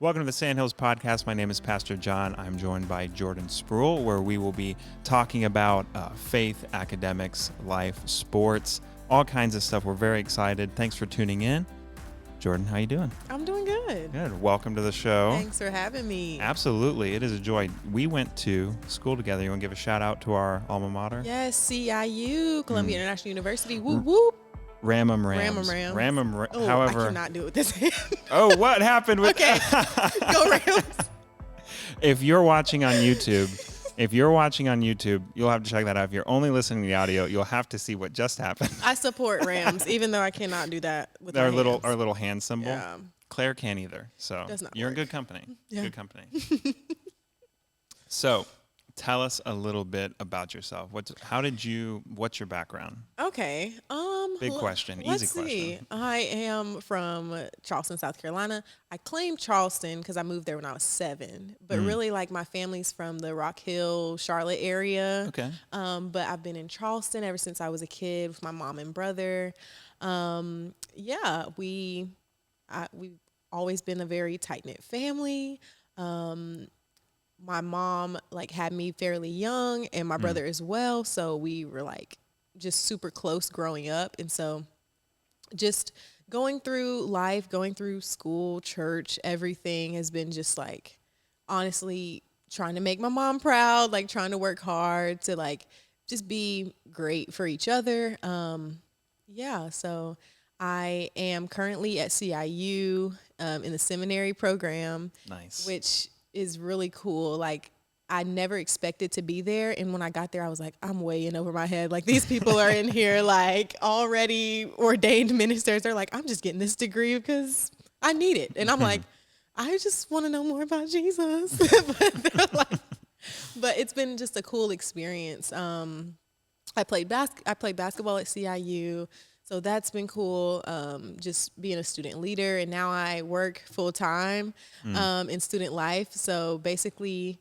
Welcome to the Sandhills podcast. My name is Pastor John. I'm joined by Jordan Sprueill, where we will be talking about faith, academics, life, sports, all kinds of stuff. We're very excited. Thanks for tuning in. Jordan, how you doing? I'm doing good. Good. Welcome to the show. Thanks for having me. Absolutely. It is a joy. We went to school together. You want to give a shout out to our alma mater? Yes, CIU, Columbia International University. Whoop, whoop. Ram'em Rams. Ram'em Rams. Oh, However, I cannot do it with this hand. Oh, what happened with Okay, go Rams. If you're watching on YouTube, you'll have to check that out. If you're only listening to the audio, you'll have to see what just happened. I support Rams, even though I cannot do that with our my little hands. hand symbol. Yeah. Claire can't either. So Does not you're in work. good company. Yeah. Good company. So tell us a little bit about yourself. What's your background? Okay. Big question. Let's Easy see. question. I am from Charleston, South Carolina. I claim Charleston because I moved there when I was 7. But really, like, my family's from the Rock Hill, Charlotte area. Okay. But I've been in Charleston ever since I was a kid with my mom and brother. We've always been a very tight-knit family. My mom had me fairly young, and my brother as well. So we were just super close growing up. And so just going through life, going through school, church, everything has been just honestly trying to make my mom proud, trying to work hard to just be great for each other. So I am currently at CIU in the seminary program. Nice. Which is really cool. I never expected to be there. And when I got there, I was like, I'm way in over my head. These people are in here, already ordained ministers. They're like, I'm just getting this degree because I need it. And I'm like, I just want to know more about Jesus. But it's been just a cool experience. I played basketball at CIU. So that's been cool, just being a student leader. And now I work full time in student life. So basically,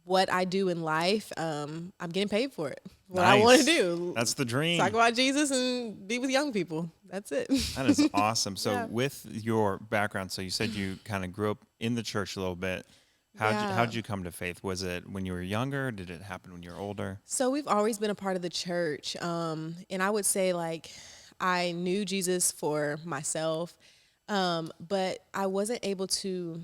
what I do in life, I'm getting paid for it. What Nice. I want to do. That's the dream. Talk about Jesus and be with young people. That's it. That is awesome. So Yeah. with your background, so you said you kind of grew up in the church a little bit. How'd you come to faith? Was it when you were younger? Did it happen when you were older? So we've always been a part of the church. And I would say I knew Jesus for myself, but I wasn't able to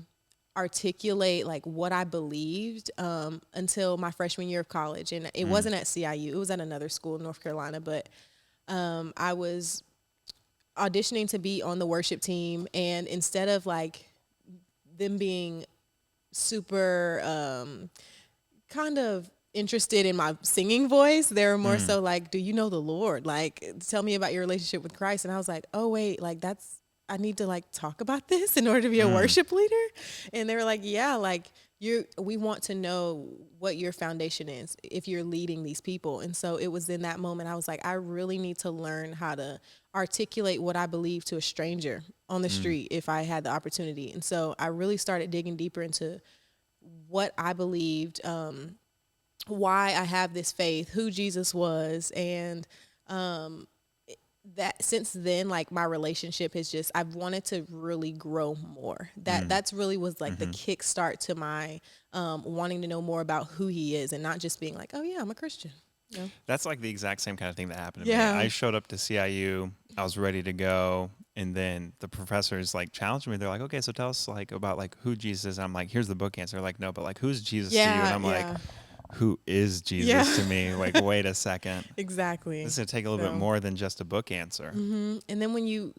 articulate what I believed until my freshman year of college. And it wasn't at CIU. It was at another school in North Carolina. But I was auditioning to be on the worship team. And instead of them being super kind of interested in my singing voice, they were more so do you know the Lord? Tell me about your relationship with Christ. And I was like, oh wait, I need to talk about this in order to be a worship leader. And they were like, yeah, we want to know what your foundation is if you're leading these people. And so it was in that moment I was like, I really need to learn how to articulate what I believe to a stranger on the street if I had the opportunity. And so I really started digging deeper into what I believed, why I have this faith, who Jesus was, and that since then, my relationship has just, I've wanted to really grow more. That's really was the kickstart to my wanting to know more about who he is, and not just being oh yeah, I'm a Christian. You know? That's the exact same kind of thing that happened to Yeah. me. I showed up to CIU. I was ready to go. And then the professors challenged me. They're like, okay, so tell us about who Jesus is. And I'm like, here's the book answer. They're like, no, but who's Jesus to you? And I'm like, who is Jesus to me? Wait a second. Exactly. This is going to take a little bit more than just a book answer. Mm-hmm. And then when you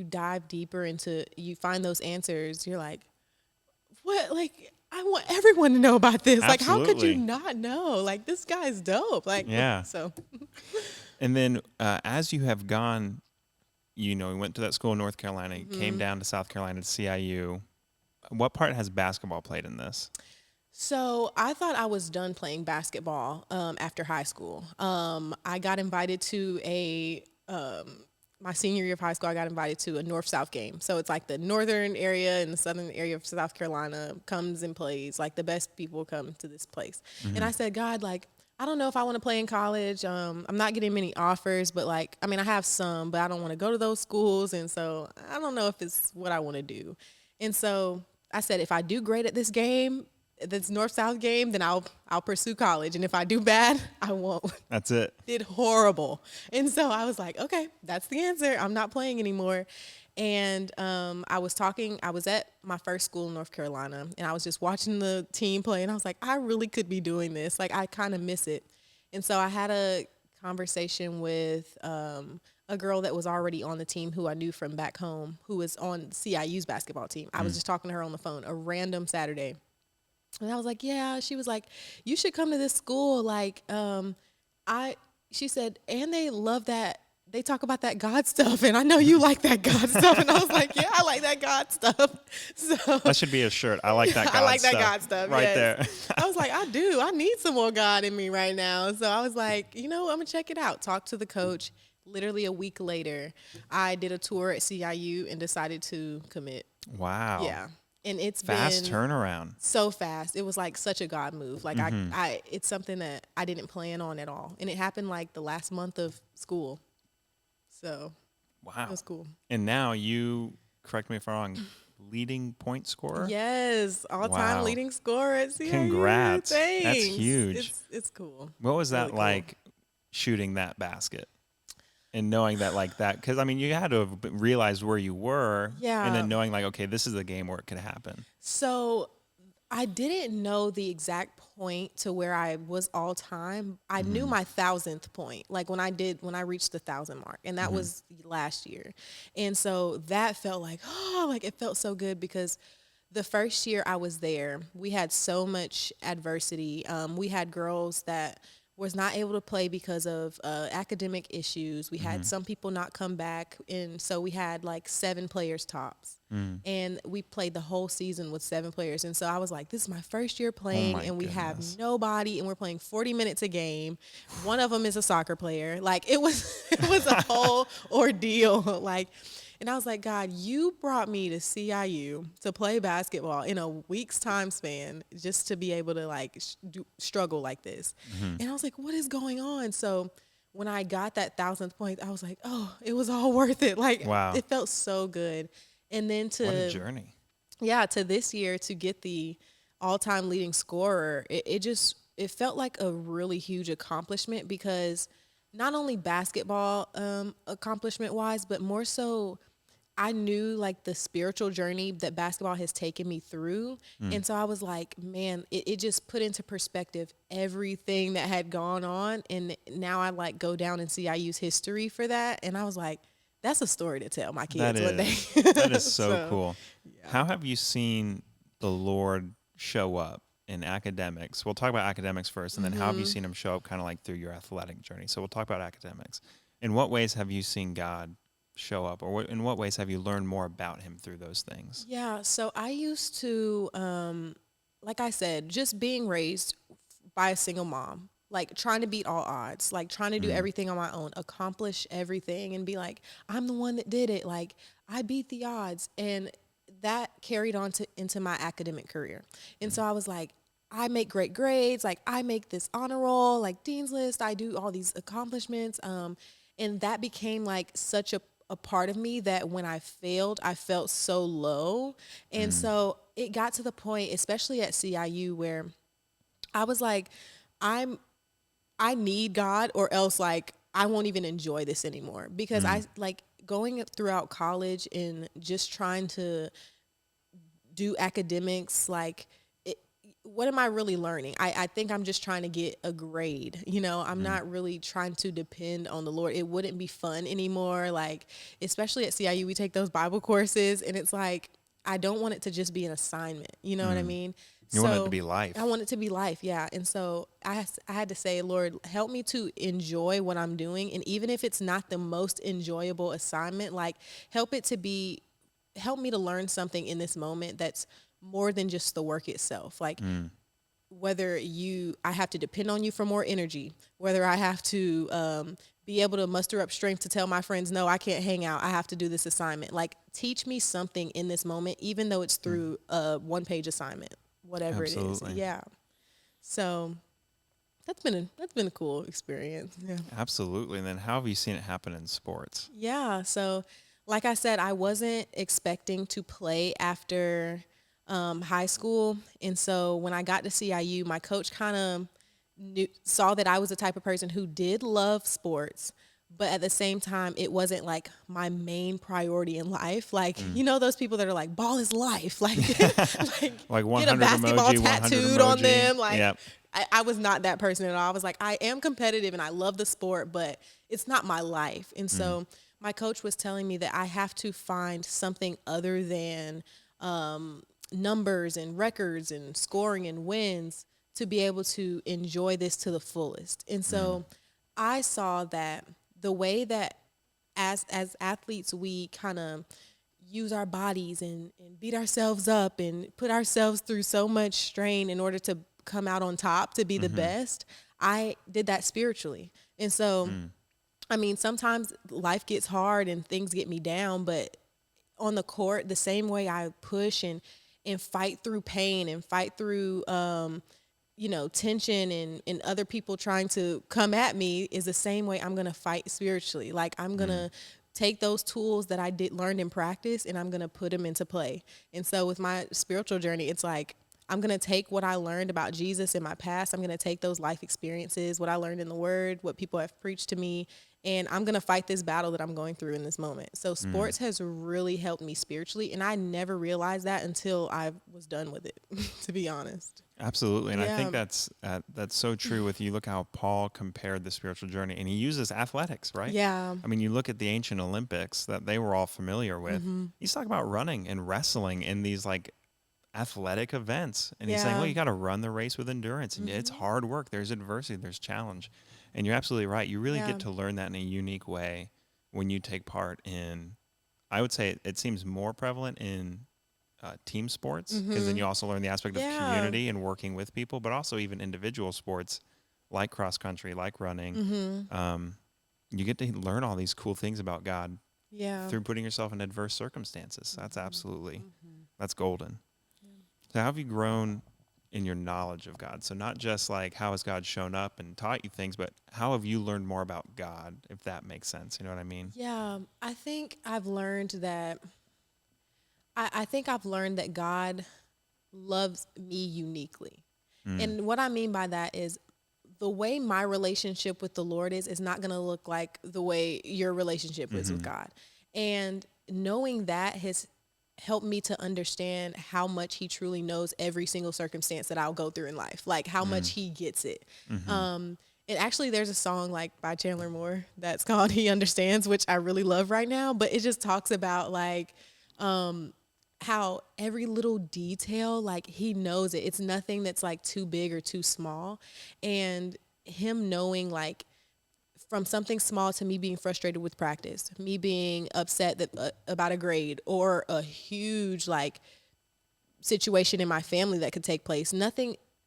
dive deeper into, you find those answers, you're like, what? I want everyone to know about this. How could you not know? This guy's dope. Yeah. So. And then as you have gone, we went to that school in North Carolina, you came down to South Carolina to CIU. What part has basketball played in this? So I thought I was done playing basketball after high school. I got invited to my senior year of high school, I got invited to a North-South game. So it's the northern area and the southern area of South Carolina comes and plays. The best people come to this place. Mm-hmm. And I said, God, I don't know if I want to play in college. I'm not getting many offers, but I have some, but I don't want to go to those schools. And so I don't know if it's what I want to do. And so I said, if I do great at this game, this North-South game, then I'll pursue college. And if I do bad, I won't. That's it. Did horrible. And so I was like, okay, that's the answer. I'm not playing anymore. And I was at my first school in North Carolina, and I was just watching the team play, and I was like, I really could be doing this. Like, I kind of miss it. And so I had a conversation with a girl that was already on the team who I knew from back home, who was on CIU's basketball team. I was just talking to her on the phone, a random Saturday. And I was like, yeah. She was like, you should come to this school. Like, she said, and they love that. They talk about that God stuff, and I know you like that God stuff. And I was like, yeah, I like that God stuff. So that should be a shirt. I like that God stuff. I like that God stuff. Right yes. there. I was like, I do. I need some more God in me right now. So I was like, I'm going to check it out. Talk to the coach. Literally a week later, I did a tour at CIU and decided to commit. Wow. Yeah. And it's fast been turnaround. So fast. It was like such a God move. Like I it's something that I didn't plan on at all. And it happened like the last month of school. So wow. It was cool. And now you, correct me if I'm wrong, leading point scorer? Yes, all-time leading scorer at CIU. Congrats. Thanks. That's huge. It's cool. What was that like, shooting that basket? And knowing that like that, because I mean, you had to have realized where you were. Yeah. And then knowing like, okay, this is a game where it could happen. So I didn't know the exact point to where I was all time. I knew my 1,000th point, like when I reached the 1,000 mark, and that was last year. And so that felt like, like it felt so good, because the first year I was there, we had so much adversity. We had girls that was not able to play because of academic issues. We had some people not come back, and so we had like 7 players tops. And we played the whole season with 7 players. And so I was like, this is my first year playing, and we have nobody, and we're playing 40 minutes a game. One of them is a soccer player. Like it was a whole ordeal. Like, and I was like, God, you brought me to CIU to play basketball in a week's time span just to be able to like struggle like this. And I was like, what is going on? So when I got that 1,000th point, I was like, oh, it was all worth it. Like, wow. It felt so good. And then what a journey. Yeah, to this year to get the all-time leading scorer, it felt like a really huge accomplishment, because not only basketball accomplishment-wise, but more so I knew like the spiritual journey that basketball has taken me through. And so I was like, man, it just put into perspective everything that had gone on. And now I like go down in CIU's history for that. And I was like, that's a story to tell my kids one day. That is so cool. Yeah. How have you seen the Lord show up in academics? We'll talk about academics first, and then how have you seen him show up kind of like through your athletic journey? So we'll talk about academics. In what ways have you seen God show up, or in what ways have you learned more about him through those things? Yeah, so I used to, like I said, just being raised by a single mom, like trying to beat all odds, like trying to do everything on my own, accomplish everything, and be like, I'm the one that did it. Like, I beat the odds. And that carried on into my academic career. And so I was like, I make great grades. Like, I make this honor roll, like Dean's List. I do all these accomplishments. And that became like such a part of me that when I failed, I felt so low. And so it got to the point, especially at CIU, where I was like, I need God, or else like I won't even enjoy this anymore, because I like going throughout college and just trying to do academics. Like, what am I really learning? I think I'm just trying to get a grade. I'm not really trying to depend on the Lord. It wouldn't be fun anymore. Like, especially at CIU, we take those Bible courses, and it's like, I don't want it to just be an assignment. You know what I mean? You want it to be life. I want it to be life, yeah. And so I had to say, Lord, help me to enjoy what I'm doing. And even if it's not the most enjoyable assignment, like help me to learn something in this moment that's more than just the work itself. Like whether I have to depend on you for more energy, whether I have to be able to muster up strength to tell my friends, no, I can't hang out, I have to do this assignment. Like, teach me something in this moment, even though it's through a 1-page assignment. Whatever Absolutely. it is. Yeah. So that's been a cool experience. Yeah. Absolutely. And then how have you seen it happen in sports? Yeah. So like I said, I wasn't expecting to play after high school. And so when I got to CIU, my coach kind of saw that I was the type of person who did love sports, but at the same time, it wasn't like my main priority in life. Like, you know, those people that are like, ball is life. Like, Like get a 100 basketball emoji, 100 tattooed on emoji. them. Like, Yep. I was not that person at all. I was like, I am competitive and I love the sport, but it's not my life. And so my coach was telling me that I have to find something other than numbers and records and scoring and wins to be able to enjoy this to the fullest. And so I saw that the way that as athletes we kind of use our bodies and beat ourselves up and put ourselves through so much strain in order to come out on top to be the best, I did that spiritually. And so I mean, sometimes life gets hard and things get me down, but on the court, the same way I push and fight through pain and fight through you know, tension and other people trying to come at me is the same way I'm going to fight spiritually. Like I'm going to take those tools that I did learn in practice and I'm going to put them into play. And so with my spiritual journey, it's like I'm going to take what I learned about Jesus in my past. I'm going to take those life experiences, what I learned in the word, what people have preached to me, and I'm going to fight this battle that I'm going through in this moment. So sports has really helped me spiritually, and I never realized that until I was done with it, to be honest. Absolutely, and I think that's so true. With you look how Paul compared the spiritual journey, and he uses athletics, right? Yeah. I mean, you look at the ancient Olympics that they were all familiar with. He's talking about running and wrestling in these like athletic events, and he's saying, well, you got to run the race with endurance, and it's hard work. There's adversity, there's challenge, and you're absolutely right. You really get to learn that in a unique way when you take part in. I would say it seems more prevalent in team sports, because then you also learn the aspect of community and working with people, but also even individual sports like cross country, like running. You get to learn all these cool things about God through putting yourself in adverse circumstances. That's absolutely, that's golden. So how have you grown in your knowledge of God? So not just like how has God shown up and taught you things, but how have you learned more about God, if that makes sense? You know what I mean? Yeah, I think I've learned that I think I've learned that God loves me uniquely. And what I mean by that is the way my relationship with the Lord is not going to look like the way your relationship is with God. And knowing that has helped me to understand how much he truly knows every single circumstance that I'll go through in life, like how much he gets it. And actually there's a song like by Chandler Moore that's called He Understands, which I really love right now, but it just talks about like how every little detail, like he knows it. It's nothing that's like too big or too small. And him knowing like from something small to me being frustrated with practice, me being upset that about a grade or a huge like situation in my family that could take place,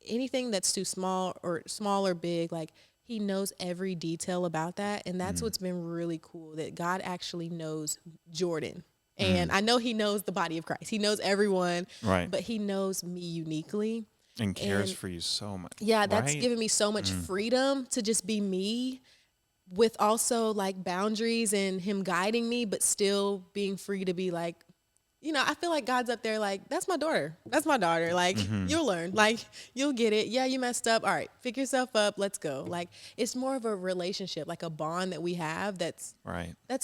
anything that's too small or big, like he knows every detail about that. And that's what's been really cool, that God actually knows Jordan. And I know he knows the body of Christ. He knows everyone, Right. but he knows me uniquely. And cares for you so much. Yeah, that's given me so much freedom to just be me, with also like boundaries and him guiding me, but still being free to be like, you know, I feel like God's up there like, that's my daughter. That's my daughter. Like, you'll learn. Like, you'll get it. Yeah, you messed up. All right, pick yourself up. Let's go. Like, it's more of a relationship, like a bond that we have that's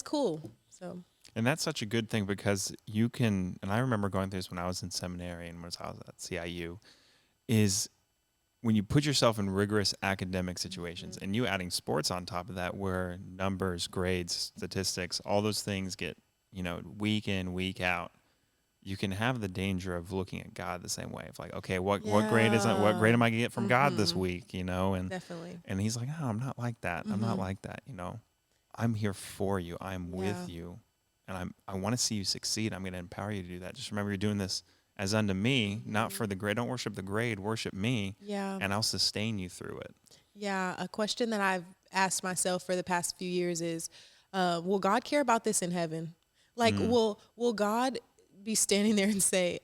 cool. So. And that's such a good thing, because you can, and I remember going through this when I was in seminary and when I was at CIU, is when you put yourself in rigorous academic situations and you adding sports on top of that, where numbers, grades, statistics, all those things get, you know, week in, week out, you can have the danger of looking at God the same way. Of like, okay, what grade am I gonna get from God this week? You know, and Definitely. and he's like, oh, I'm not like that. I'm not like that. You know, I'm here for you. I'm with you. And I want to see you succeed. I'm going to empower you to do that. Just remember, you're doing this as unto me, not for the grade. Don't worship the grade. Worship me. Yeah. And I'll sustain you through it. Yeah. A question that I've asked myself for the past few years is, will God care about this in heaven? Like, will God be standing there and say,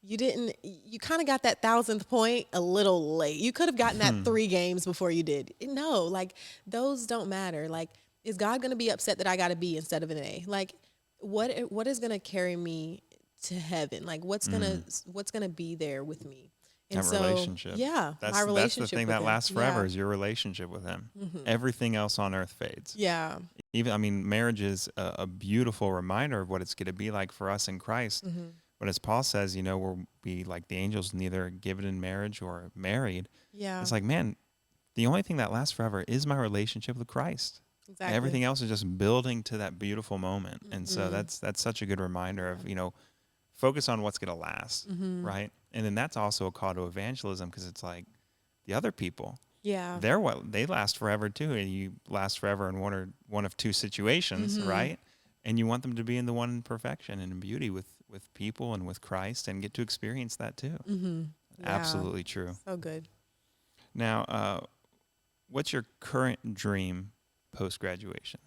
you kind of got that 1,000th point a little late. You could have gotten that 3 games before you did. No, like those don't matter. Like, is God going to be upset that I got a B instead of an A? Like, what is going to carry me to heaven? Like what's gonna be there with me? And That so, relationship. yeah, my That's the relationship thing with that him. lasts Yeah. forever is your relationship with him. Hmm. Everything else on earth fades. Yeah. Even, I mean, marriage is a beautiful reminder of what it's going to be like for us in Christ. Hmm. But as Paul says, we'll be like the angels, neither given in marriage or married. Yeah. It's like, man, the only thing that lasts forever is my relationship with Christ. Exactly. Everything else is just building to that beautiful moment. And so Hmm. that's such a good reminder of, focus on what's going to last, Hmm. right? And then that's also a call to evangelism, because it's like the other people, Yeah. they last forever too, and you last forever in one of two situations, Hmm. right? And you want them to be in the one in perfection and in beauty with people and with Christ, and get to experience that too. Hmm. Yeah. Absolutely true. So good. Now, what's your current dream post graduation?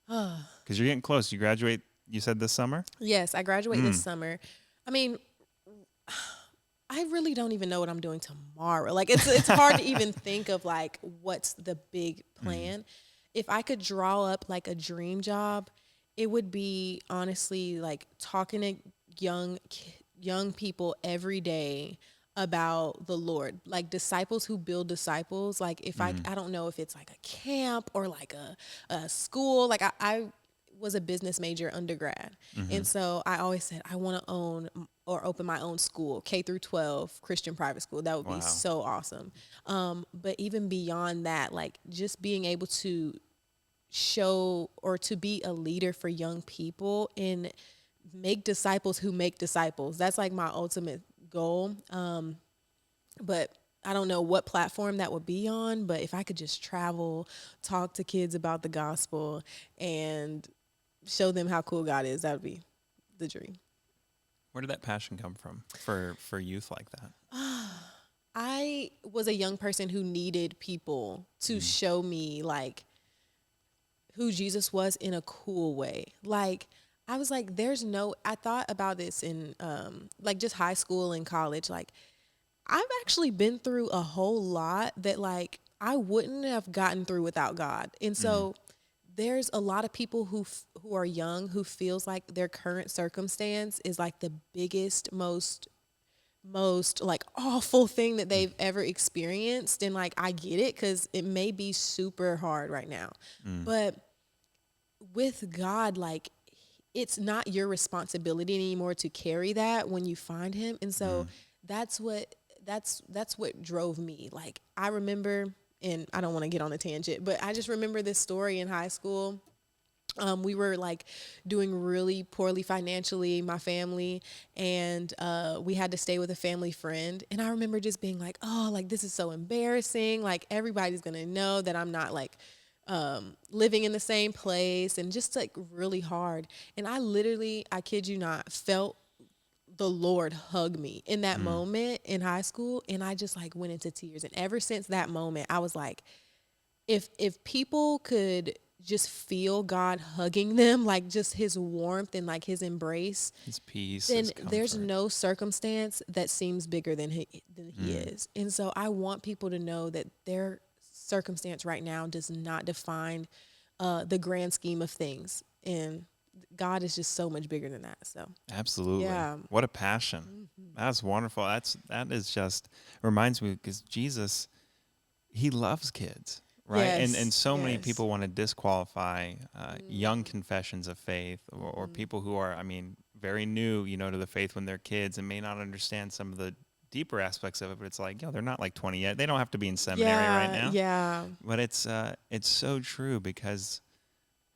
Because you're getting close. You graduate, you said, this summer? Yes, I graduate this Mm. summer. I mean, I really don't even know what I'm doing tomorrow. Like it's hard to even think of like what's the big Mm. plan. If I could draw up like a dream job, it would be honestly like talking to young people every day about the Lord, like disciples who build disciples. Like if I Mm. I don't know if it's like a camp or like a school. Like I was a business major undergrad. Mm-hmm. And so I always said I want to own or open my own school, K through 12 Christian private school. That would be Wow. so awesome. But even beyond that, like just being able to show or to be a leader for young people and make disciples who make disciples. That's like my ultimate goal. But I don't know what platform that would be on, but if I could just travel, talk to kids about the gospel, and show them how cool God is, that would be the dream. Where did that passion come from for youth like that? I was a young person who needed people to show me like who Jesus was in a cool way. Like I was like, I thought about this in like just high school and college. Like I've actually been through a whole lot that like I wouldn't have gotten through without God. And Mm. so there's a lot of people who are young who feels like their current circumstance is like the biggest most like awful thing that they've ever experienced, and like I get it cuz it may be super hard right now. Mm. But with God, like it's not your responsibility anymore to carry that when you find him. And so Mm. that's what that's what drove me. Like I remember, and I don't want to get on a tangent, but I just remember this story in high school. We were like doing really poorly financially, my family, and we had to stay with a family friend. And I remember just being like, oh, like this is so embarrassing. Like everybody's gonna know that I'm not like living in the same place, and just like really hard. And I literally, I kid you not, felt the Lord hug me in that Mm. moment in high school, and I just like went into tears. And ever since that moment, I was like, if people could just feel God hugging them, like just his warmth and like his embrace, His peace, then his there's comfort. no circumstance that seems bigger than he Mm. is. And so I want people to know that their circumstance right now does not define the grand scheme of things. And God is just so much bigger than that. So Absolutely. yeah. What a passion. That's wonderful. That is just reminds me, because Jesus, he loves kids, right? And Yes. so many Yes. people want to disqualify young confessions of faith, or Mm-hmm. people who are, I mean, very new, to the faith when they're kids and may not understand some of the deeper aspects of it. But it's like, they're not like 20 yet. They don't have to be in seminary right Yeah. now. Yeah. But it's so true, because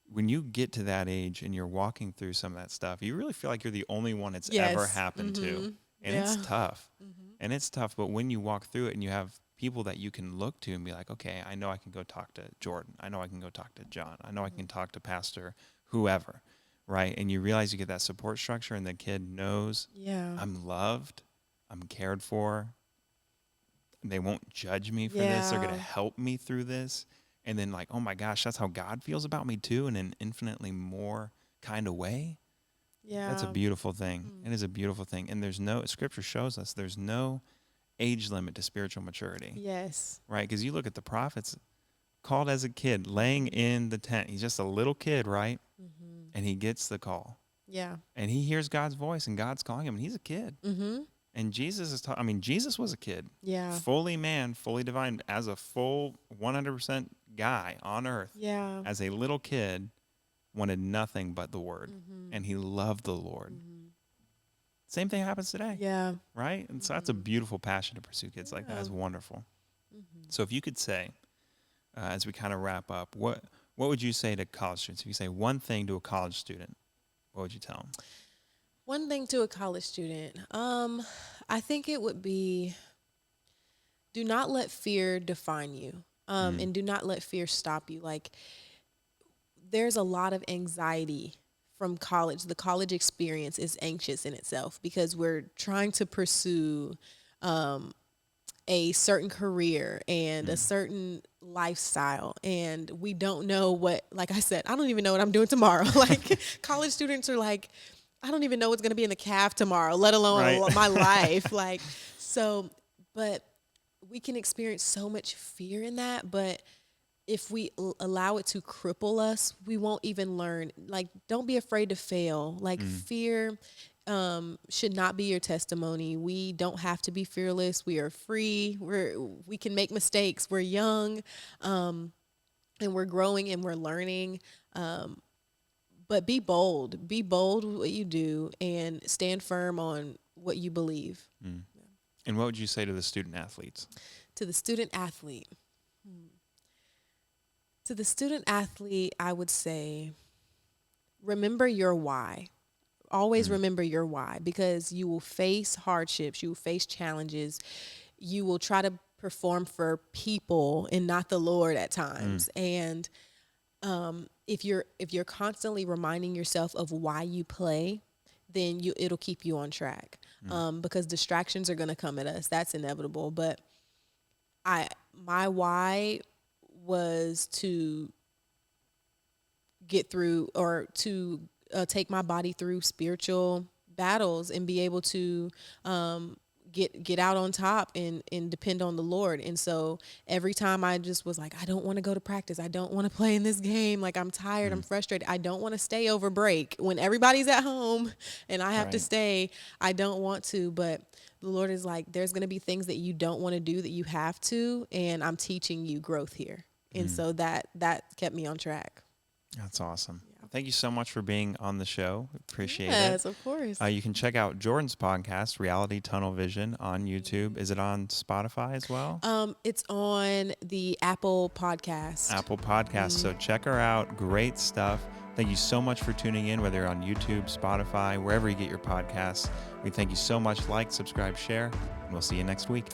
when you get to that age and you're walking through some of that stuff, you really feel like you're the only one it's ever Yes. happened to. Mm-hmm. And it's Yeah. tough. Mm-hmm. And it's tough. But when you walk through it and you have people that you can look to and be like, okay, I know I can go talk to Jordan. I know I can go talk to John. I know I can talk to Pastor whoever, right? And you realize you get that support structure, and the kid knows Yeah. I'm loved, I'm cared for. They won't judge me for this. They're going Yeah. to help me through this. And then, like, oh my gosh, that's how God feels about me too, in an infinitely more kind of way. That's a Yeah. beautiful thing. Mm. It is a beautiful thing. And scripture shows us there's no age limit to spiritual maturity, Yes. right? Because you look at the prophets, called as a kid, laying in the tent. He's just a little kid, right? Mm-hmm. And he gets the call. Yeah. And he hears God's voice and God's calling him, and he's a kid. Mm-hmm. And Jesus is, Jesus was a kid. Yeah. Fully man, fully divine, as a full 100% guy on earth. Yeah. As a little kid, wanted nothing but the word. Mm-hmm. And he loved the Lord. Mm-hmm. Same thing happens today. Yeah. Right? And so that's a beautiful passion to pursue kids like that. It's wonderful. Mm-hmm. So if you could say, as we kind of wrap up, what would you say to college students? If you say one thing to a college student, what would you tell them? One thing to a college student, I think it would be, do not let fear define you, and do not let fear stop you. Like, there's a lot of anxiety from college. The college experience is anxious in itself because we're trying to pursue a certain career and a certain lifestyle, and we don't know what, like I said, I don't even know what I'm doing tomorrow. Like, college students are like, I don't even know what's going to be in the caf tomorrow, let alone my life. Like, so, but we can experience so much fear in that. But if we allow it to cripple us, we won't even learn. Like, don't be afraid to fail. Like, fear should not be your testimony. We don't have to be fearless. We are free. We can make mistakes. We're young, and we're growing and we're learning. But be bold. Be bold with what you do and stand firm on what you believe. Mm. And what would you say to the student athletes? To the student athlete. To the student athlete, I would say, remember your why. Always remember your why, because you will face hardships. You will face challenges. You will try to perform for people and not the Lord at times. And if you're constantly reminding yourself of why you play, then it'll keep you on track. Because distractions are going to come at us. That's inevitable. But my why was to get through, or to take my body through spiritual battles and be able to get out on top and depend on the Lord. And so every time I just was like, I don't want to go to practice. I don't want to play in this game. Like, I'm tired. I'm frustrated. I don't want to stay over break when everybody's at home and I have to stay. I don't want to, but the Lord is like, there's going to be things that you don't want to do that you have to, and I'm teaching you growth here. And so that kept me on track. That's awesome. Thank you so much for being on the show. Appreciate it. Yes, of course. You can check out Jordan's podcast, Reality Tunnel Vision, on YouTube. Is it on Spotify as well? It's on the Apple Podcast. Apple Podcast. So check her out. Great stuff. Thank you so much for tuning in, whether you're on YouTube, Spotify, wherever you get your podcasts. We thank you so much. Like, subscribe, share, and we'll see you next week.